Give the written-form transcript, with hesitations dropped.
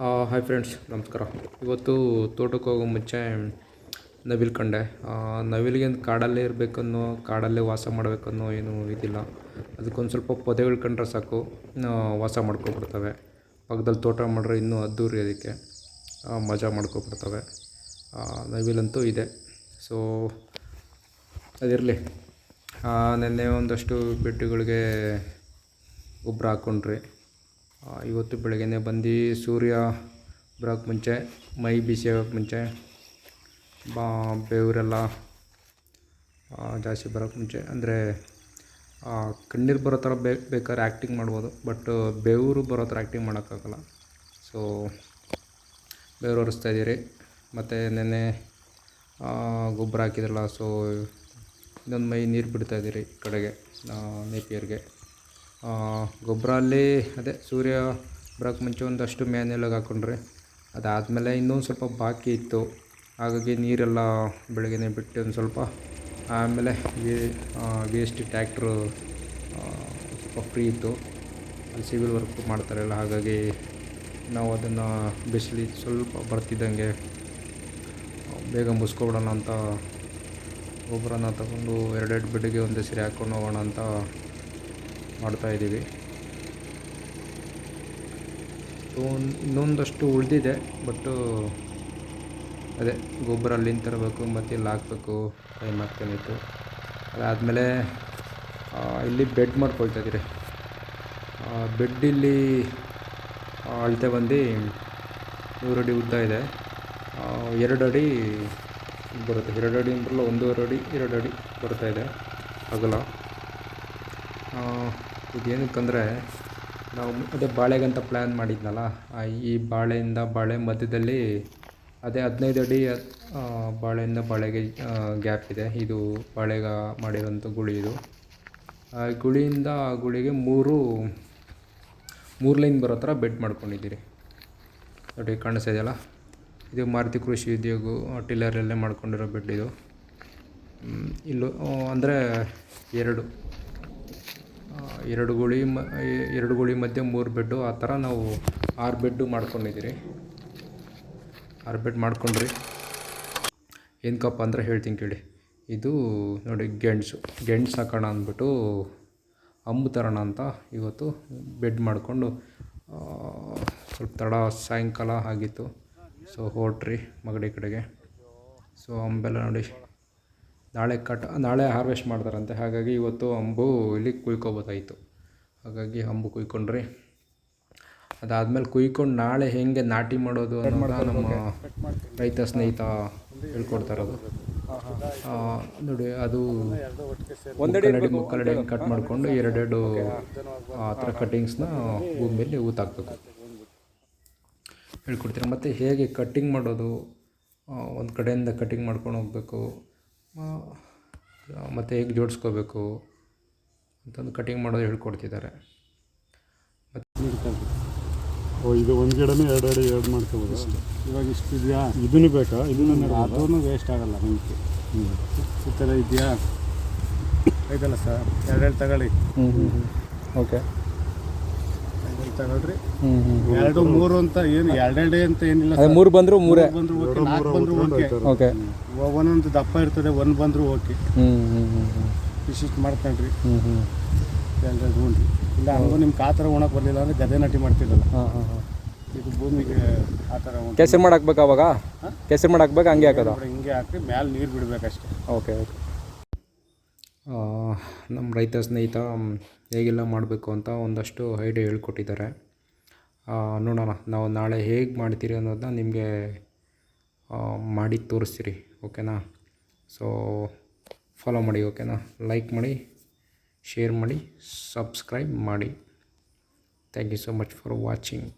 Hi friends, ನಮಸ್ಕಾರ. ಇವತ್ತು ತೋಟಕ್ಕೆ ಹೋಗೋ ಮುಂಚೆ ನವಿಲು ಕಂಡೆ. ನವಿಲಿಗೆ ಕಾಡಲ್ಲೇ ಇರಬೇಕನ್ನೋ, ಕಾಡಲ್ಲೇ ವಾಸ ಮಾಡಬೇಕನ್ನೋ ಏನೂ ಇದಿಲ್ಲ. ಅದಕ್ಕೊಂದು ಸ್ವಲ್ಪ ಪೊದೆಗಳು ಕಂಡ್ರೆ ಸಾಕು, ವಾಸ ಮಾಡ್ಕೊಬಿಡ್ತವೆ. ಪಕ್ಕದಲ್ಲಿ ತೋಟ ಮಾಡ್ರೆ ಇನ್ನೂ ಅದ್ದೂರಿ, ಅದಕ್ಕೆ ಮಜಾ ಮಾಡ್ಕೊಬಿಡ್ತವೆ. ನವಿಲಂತೂ ಇದೆ. ಸೊ ಅದಿರಲಿ. ನೆನ್ನೆ ಒಂದಷ್ಟು ಬೆಟ್ಟುಗಳಿಗೆ ಗೊಬ್ಬರ ಹಾಕ್ಕೊಂಡ್ರಿ. ಇವತ್ತು ಬೆಳಗ್ಗೆ ಬಂದು ಸೂರ್ಯ ಬರೋಕ್ಕೆ ಮುಂಚೆ, ಮೈ ಬಿಸಿ ಆಗೋಕ್ಕೆ ಮುಂಚೆ, ಬೆವರೆಲ್ಲ ಜಾಸ್ತಿ ಬರೋಕ್ಕೆ ಮುಂಚೆ, ಅಂದರೆ ಕಣ್ಣೀರು ಬರೋ ಥರ ಬೇಕಾದ್ರೆ ಆ್ಯಕ್ಟಿಂಗ್ ಮಾಡ್ಬೋದು, ಬಟ್ ಬೆವರು ಬರೋ ಥರ ಆ್ಯಕ್ಟಿಂಗ್ ಮಾಡೋಕ್ಕಾಗಲ್ಲ. ಸೊ ಬೆವರು ಒರೆಸ್ತಾಯಿದ್ದೀರಿ. ಮತ್ತು ನೆನ್ನೆ ಗೊಬ್ಬರ ಹಾಕಿದ್ರಲ್ಲ, ಸೊ ಇನ್ನೊಂದು ಮೈ ನೀರು ಬಿಡ್ತಾಯಿದ್ದೀರಿ ಈ ಕಡೆಗೆ, ನೇಪಿಯರ್ಗೆ. ಗೊಬ್ಬರ ಅಲ್ಲಿ ಅದೇ ಸೂರ್ಯ ಬರೋಕ್ಕೆ ಮುಂಚೆ ಒಂದಷ್ಟು ಮ್ಯಾನ್ಯಲಾಗಿ ಹಾಕ್ಕೊಂಡ್ರೆ, ಅದಾದಮೇಲೆ ಇನ್ನೊಂದು ಸ್ವಲ್ಪ ಬಾಕಿ ಇತ್ತು. ಹಾಗಾಗಿ ನೀರೆಲ್ಲ ಬೆಳಗ್ಗೆ ಬಿಟ್ಟು ಒಂದು ಸ್ವಲ್ಪ, ಆಮೇಲೆ ವೇಸ್ಟ್ ಟ್ಯಾಕ್ಟ್ರು ಸ್ವಲ್ಪ ಫ್ರೀ ಇತ್ತು, ಅಲ್ಲಿ ಸಿವಿಲ್ ವರ್ಕ್ ಮಾಡ್ತಾರಲ್ಲ, ಹಾಗಾಗಿ ನಾವು ಅದನ್ನು ಬಿಸಿಲು ಸ್ವಲ್ಪ ಬರ್ತಿದ್ದಂಗೆ ಬೇಗ ಮುಗಿಸ್ಕೊಬಿಡೋಣ ಅಂತ ಗೊಬ್ಬರನ ತಗೊಂಡು ಎರಡೆರಡು ಬೆಡ್ಗೆ ಒಂದೇ ಸರಿ ಹಾಕ್ಕೊಂಡು ಹೋಗೋಣ ಅಂತ ಮಾಡ್ತಾಯಿದ್ದೀವಿ. ಇನ್ನೊಂದಷ್ಟು ಉಳಿದಿದೆ, ಬಟ್ಟು ಅದೇ ಗೊಬ್ಬರ ಅಲ್ಲಿಂದ ತರಬೇಕು, ಮತ್ತು ಇಲ್ಲಿ ಹಾಕಬೇಕು, ಟೈಮ್ ಆಗ್ತಾನಿತ್ತು. ಅದಾದಮೇಲೆ ಇಲ್ಲಿ ಬೆಡ್ ಮಾಡ್ಕೊಳ್ತಾಯಿದ್ದೀರಿ. ಬೆಡ್ ಇಲ್ಲಿ ಅಳತೆ ಬಂದು 100 ಅಡಿ ಉದ್ದ ಇದೆ. 2 ಅಡಿ ಬರುತ್ತೆ. 2 ಅಡಿ ಬರಲ್ಲ, 1.5 ಅಡಿ 2 ಅಡಿ ಬರ್ತಾಯಿದೆ ಅಗಲ. ಇದೇನಕ್ಕಂದರೆ, ನಾವು ಅದೇ ಬಾಳೆಗಂತ ಪ್ಲ್ಯಾನ್ ಮಾಡಿದ್ನಲ್ಲ, ಈ ಬಾಳೆ ಮಧ್ಯದಲ್ಲಿ ಅದೇ 15 ಅಡಿ ಬಾಳೆಯಿಂದ ಬಾಳೆಗೆ ಗ್ಯಾಪ್ ಇದೆ. ಇದು ಬಾಳೆಗ ಮಾಡಿರೋಂಥ ಗುಳಿ. ಇದು ಗುಳಿಯಿಂದ ಆ ಗುಳಿಗೆ ಮೂರು ಲೈನ್ ಬರೋ ಥರ ಬೆಡ್ ಮಾಡ್ಕೊಂಡಿದ್ದೀರಿ. ನೋಡಿ, ಕಾಣಿಸ್ತಾ ಇದೆಯಲ್ಲ, ಇದು ಮಾರುತಿ ಕೃಷಿ ಉದ್ಯೋಗ ಟಿಲ್ಲರಲ್ಲೇ ಮಾಡ್ಕೊಂಡಿರೋ ಬೆಡ್ ಇದು. ಇಲ್ಲೂ ಅಂದರೆ ಎರಡು ಗುಳಿ ಮಧ್ಯೆ 3 ಬೆಡ್ಡು, ಆ ಥರ ನಾವು 6 ಬೆಡ್ಡು ಮಾಡ್ಕೊಂಡಿದ್ದೀರಿ. 6 ಬೆಡ್ ಮಾಡ್ಕೊಂಡ್ರಿ. ಏನಕ್ಕಪ್ಪ ಅಂದರೆ ಹೇಳ್ತೀನಿ ಕೇಳಿ. ಇದು ನೋಡಿ, ಗೆಣಸು ಹಾಕೋಣ ಅಂದ್ಬಿಟ್ಟು ಅಂಬು ತರೋಣ ಅಂತ ಇವತ್ತು ಬೆಡ್ ಮಾಡಿಕೊಂಡು, ಸ್ವಲ್ಪ ತಡ ಸಾಯಂಕಾಲ ಆಗಿತ್ತು. ಸೊ ಹೊರಟ್ರಿ ಮಗಡಿ ಕಡೆಗೆ. ಸೊ ಅಂಬೆಲ್ಲ ನೋಡಿ, ನಾಳೆ ಹಾರ್ವೆಸ್ಟ್ ಮಾಡ್ತಾರಂತೆ, ಹಾಗಾಗಿ ಇವತ್ತು ಅಂಬು ಇಲ್ಲಿ ಕುಯ್ಕೊಬೋದಾಯಿತು. ಹಾಗಾಗಿ ಅಂಬು ಕುಯ್ಕೊಂಡ್ರಿ. ಅದಾದಮೇಲೆ ಕುಯ್ಕೊಂಡು ನಾಳೆ ಹೇಗೆ ನಾಟಿ ಮಾಡೋದು ಅನ್ನೋದು ನಮ್ಮ ರೈತ ಸ್ನೇಹಿತ ಹೇಳ್ಕೊಡ್ತಾ ಇರೋದು. ನೋಡಿ, ಅದು ಮುಕ್ಕಲಡಿ ಕಟ್ ಮಾಡಿಕೊಂಡು 2 ಆ ಥರ ಕಟ್ಟಿಂಗ್ಸ್ನ ಭೂಮಿಯಲ್ಲಿ ಊತಾಕಬೇಕು ಹೇಳ್ಕೊಡ್ತೀರ. ಮತ್ತು ಹೇಗೆ ಕಟ್ಟಿಂಗ್ ಮಾಡೋದು, ಒಂದು ಕಡೆಯಿಂದ ಕಟ್ಟಿಂಗ್ ಮಾಡ್ಕೊಂಡು ಹೋಗಬೇಕು, ಮತ್ತು ಹೇಗೆ ಜೋಡಿಸ್ಕೋಬೇಕು ಅಂತಂದು ಕಟಿಂಗ್ ಮಾಡೋದು ಹೇಳ್ಕೊಡ್ತಿದ್ದಾರೆ. ಇದು ಒಂದು ಗಿಡನೇ 2 ಅಡಿ 2 ಮಾಡ್ಕೋಬೋದು ಅಷ್ಟೇ. ಇವಾಗ ಇಷ್ಟು ಇದೆಯಾ, ಇದನ್ನು ಬೇಕಾ, ಅದೂ ವೇಸ್ಟ್ ಆಗಲ್ಲ ನಿಮಗೆ. ಈ ಥರ ಇದೆಯಾ, ಇದಲ್ಲ ಸರ್, 2 ತಗೊಳ್ಳಿ. ಓಕೆ, 2 ತಗೊಳ್ರಿ. 2 3 ಅಂತ ಏನು 2 ಅಂತ ಏನಿಲ್ಲ, 3 ಬಂದರೂ 3 ಬಂದರೂ ಓಕೆ, 4 ಬಂದರೂ ಓಕೆ. ಓಕೆ, ಒಂದೊಂದು ದಪ್ಪ ಇರ್ತದೆ, 1 ಬಂದರೂ ಓಕೆ. ಇಷ್ಟಿಷ್ಟು ಮಾಡ್ಕೊಂಡ್ರಿ, 2 ಹೂನ್ರಿ. ಇಲ್ಲ ಹಂಗೂ ನಿಮ್ಗೆ ಆ ಥರ ಒಣಕ್ಕೆ ಬರಲಿಲ್ಲ ಅಂದರೆ ಗದೆ ನಾಟಿ ಮಾಡ್ತಿರಲ್ಲ, ಇದು ಭೂಮಿಗೆ ಆ ಥರ ಕೆಸರು ಮಾಡಾಕ್ಬೇಕು. ಅವಾಗ ಕೆಸರು ಮಾಡಾಕ್ಬೇಕು, ಹಂಗೆ ಹಾಕೋದು, ಹಿಂಗೆ ಹಾಕಿ ಮ್ಯಾಲೆ ನೀರು ಬಿಡಬೇಕಷ್ಟೇ. ಓಕೆ. ನಮ್ಮ ರೈತ ಸ್ನೇಹಿತ ಹೇಗೆಲ್ಲ ಮಾಡಬೇಕು ಅಂತ ಒಂದಷ್ಟು ಐಡಿಯಾ ಹೇಳ್ಕೊಟ್ಟಿದ್ದಾರೆ. ನೋಡೋಣ, ನಾವು ನಾಳೆ ಹೇಗೆ ಮಾಡ್ತೀರಿ ಅನ್ನೋದನ್ನ ನಿಮಗೆ ಮಾಡಿ ತೋರಿಸ್ತೀರಿ. ಓಕೆನಾ? ಸೊ ಫಾಲೋ ಮಾಡಿ, ಓಕೆನಾ? ಲೈಕ್ ಮಾಡಿ, ಶೇರ್ ಮಾಡಿ, ಸಬ್ಸ್ಕ್ರೈಬ್ ಮಾಡಿ. Thank you so much for watching.